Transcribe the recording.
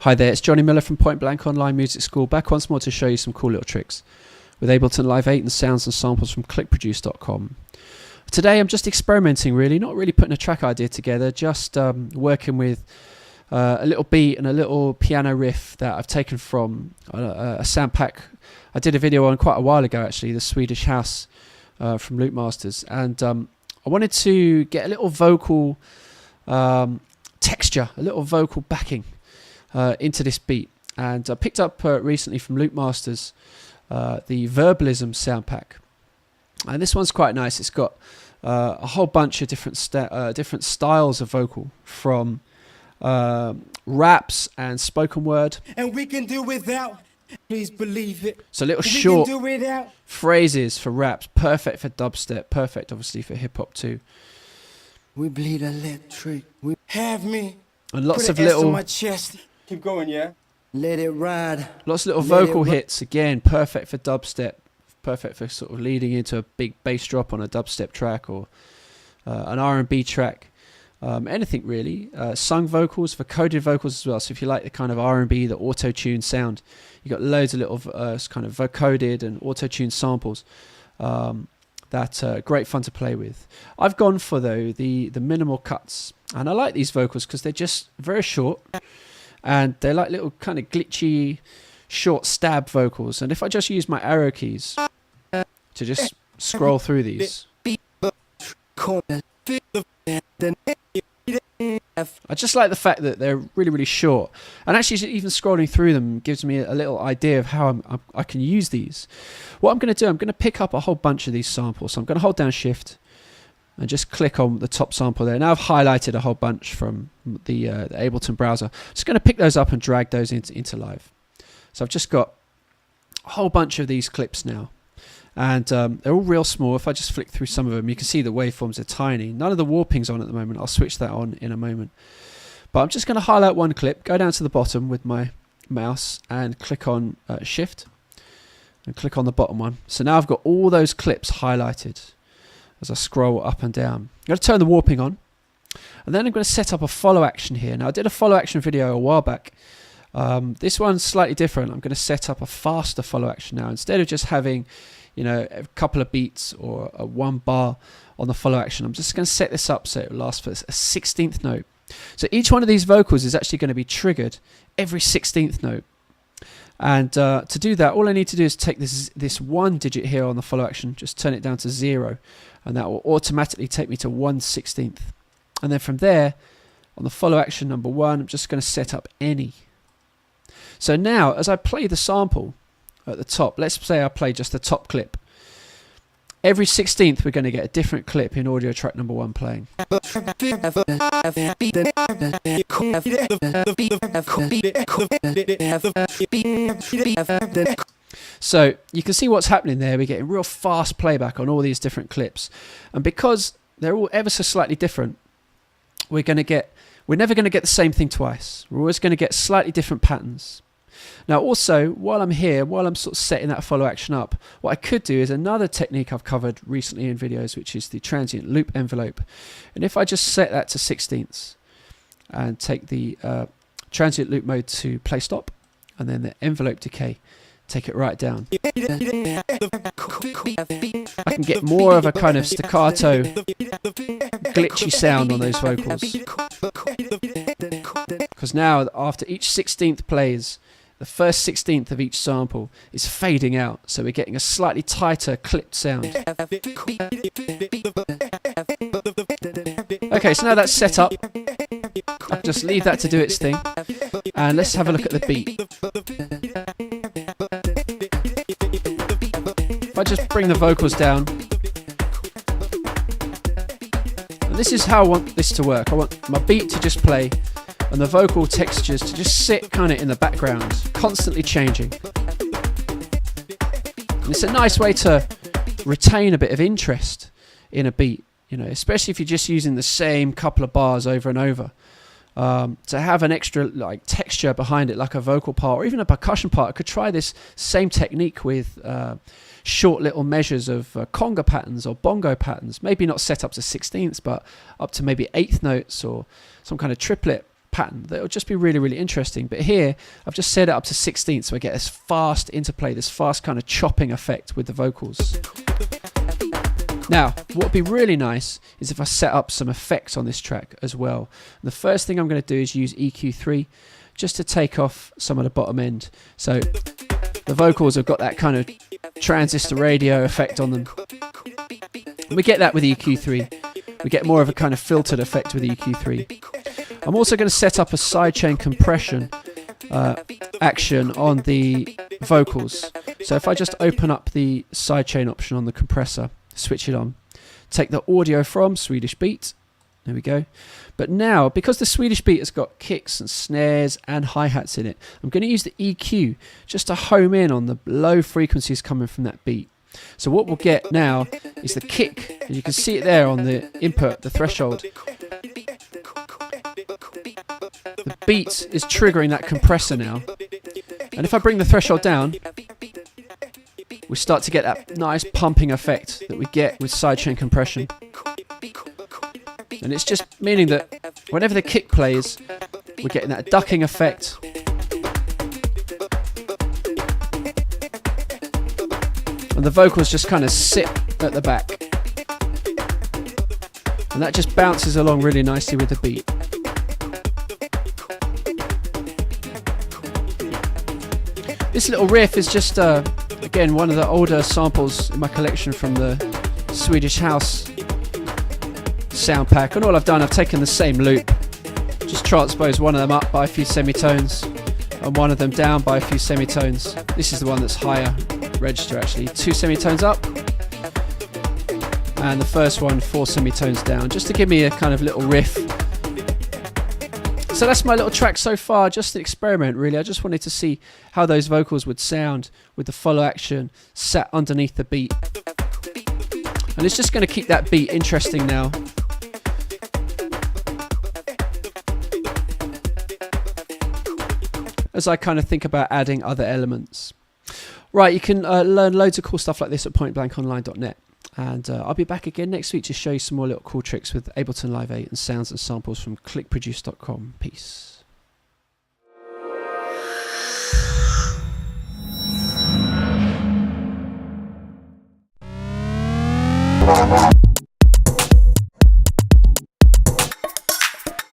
Hi there, it's Jonny Miller from Point Blank Online Music School, back once more to show you some cool little tricks with Ableton Live 8 and sounds and samples from clickproduce.com. Today I'm just experimenting really, not really putting a track idea together, just working with a little beat and a little piano riff that I've taken from a sound pack I did a video on quite a while ago actually, the Swedish House from Loop Masters, and I wanted to get a little vocal texture, a little vocal backing into this beat, and I picked up recently from Loop Masters the Verbalism sound pack, and this one's quite nice. It's got a whole bunch of different styles of vocal, from raps and spoken word, and we can do without, please believe it. So little short phrases for raps, perfect for dubstep, perfect obviously for hip-hop too. We bleed electric, we have me, and lots of little, my chest. Keep going, yeah. Let it ride. Lots of little vocal hits, again, perfect for dubstep, perfect for sort of leading into a big bass drop on a dubstep track or an R&B track, anything really. Sung vocals, for coded vocals as well. So if you like the kind of R&B, the auto-tune sound, you got loads of little kind of vocoded and auto-tune samples that are great fun to play with. I've gone for though the minimal cuts, and I like these vocals because they're just very short. And they're like little kind of glitchy, short stab vocals. And if I just use my arrow keys to just scroll through these, I just like the fact that they're really, really short. And actually, even scrolling through them gives me a little idea of how I can use these. What I'm going to do, I'm going to pick up a whole bunch of these samples. So I'm going to hold down Shift and just click on the top sample there. Now I've highlighted a whole bunch from the Ableton browser. Just going to pick those up and drag those into Live. So I've just got a whole bunch of these clips now, and they're all real small. If I just flick through some of them, you can see the waveforms are tiny. None of the warping's on at the moment. I'll switch that on in a moment. But I'm just going to highlight one clip, go down to the bottom with my mouse and click on Shift and click on the bottom one. So now I've got all those clips highlighted as I scroll up and down. I'm going to turn the warping on, and then I'm going to set up a follow action here. Now I did a follow action video a while back. This one's slightly different. I'm going to set up a faster follow action now. Instead of just having, you know, a couple of beats or a one bar on the follow action, I'm just going to set this up so it lasts for a 16th note. So each one of these vocals is actually going to be triggered every 16th note. And to do that, all I need to do is take this one digit here on the follow action, just turn it down to 0, and that will automatically take me to 1/16. And then from there, on the follow action number 1, I'm just going to set up any. So now, as I play the sample at the top, let's say I play just the top clip. Every 16th, we're going to get a different clip in audio track number 1 playing. So you can see what's happening there. We're getting real fast playback on all these different clips, and because they're all ever so slightly different, we're never going to get the same thing twice. We're always going to get slightly different patterns. Now also, while I'm here, while I'm sort of setting that follow action up, what I could do is another technique I've covered recently in videos, which is the transient loop envelope. And if I just set that to 16ths and take the transient loop mode to play stop, and then the envelope decay, take it right down, I can get more of a kind of staccato, glitchy sound on those vocals. Because now, after each 16th plays, the first 16th of each sample is fading out, so we're getting a slightly tighter clipped sound. Okay, so now that's set up. I'll just leave that to do its thing, and let's have a look at the beat. If I just bring the vocals down, and this is how I want this to work. I want my beat to just play and the vocal textures to just sit kind of in the background, constantly changing. And it's a nice way to retain a bit of interest in a beat, you know, especially if you're just using the same couple of bars over and over. To have an extra like texture behind it, like a vocal part or even a percussion part. I could try this same technique with short little measures of conga patterns or bongo patterns, maybe not set up to 16ths, but up to maybe 8th notes or some kind of triplet pattern that will just be really, really interesting. But here, I've just set it up to 16th, so I get this fast interplay, this fast kind of chopping effect with the vocals. Now, what would be really nice is if I set up some effects on this track as well. And the first thing I'm going to do is use EQ3 just to take off some of the bottom end. So the vocals have got that kind of transistor radio effect on them. And we get that with EQ3. We get more of a kind of filtered effect with EQ3. I'm also going to set up a sidechain compression action on the vocals. So if I just open up the sidechain option on the compressor, switch it on, take the audio from Swedish Beat, there we go. But now, because the Swedish Beat has got kicks and snares and hi-hats in it, I'm going to use the EQ just to home in on the low frequencies coming from that beat. So what we'll get now is the kick, and you can see it there on the input, the threshold. The beat is triggering that compressor now, and if I bring the threshold down, we start to get that nice pumping effect that we get with sidechain compression. And it's just meaning that whenever the kick plays, we're getting that ducking effect. And the vocals just kind of sit at the back. And that just bounces along really nicely with the beat. This little riff is just again, one of the older samples in my collection from the Swedish House sound pack. And all I've done, I've taken the same loop, just transposed one of them up by a few semitones and one of them down by a few semitones. This is the one that's higher register actually. 2 semitones up and the first one 4 semitones down, just to give me a kind of little riff. So that's my little track so far, just an experiment really. I just wanted to see how those vocals would sound with the follow action sat underneath the beat. And it's just going to keep that beat interesting now. As I kind of think about adding other elements. Right, you can learn loads of cool stuff like this at pointblankonline.net. And I'll be back again next week to show you some more little cool tricks with Ableton Live 8 and sounds and samples from clickproduce.com. Peace.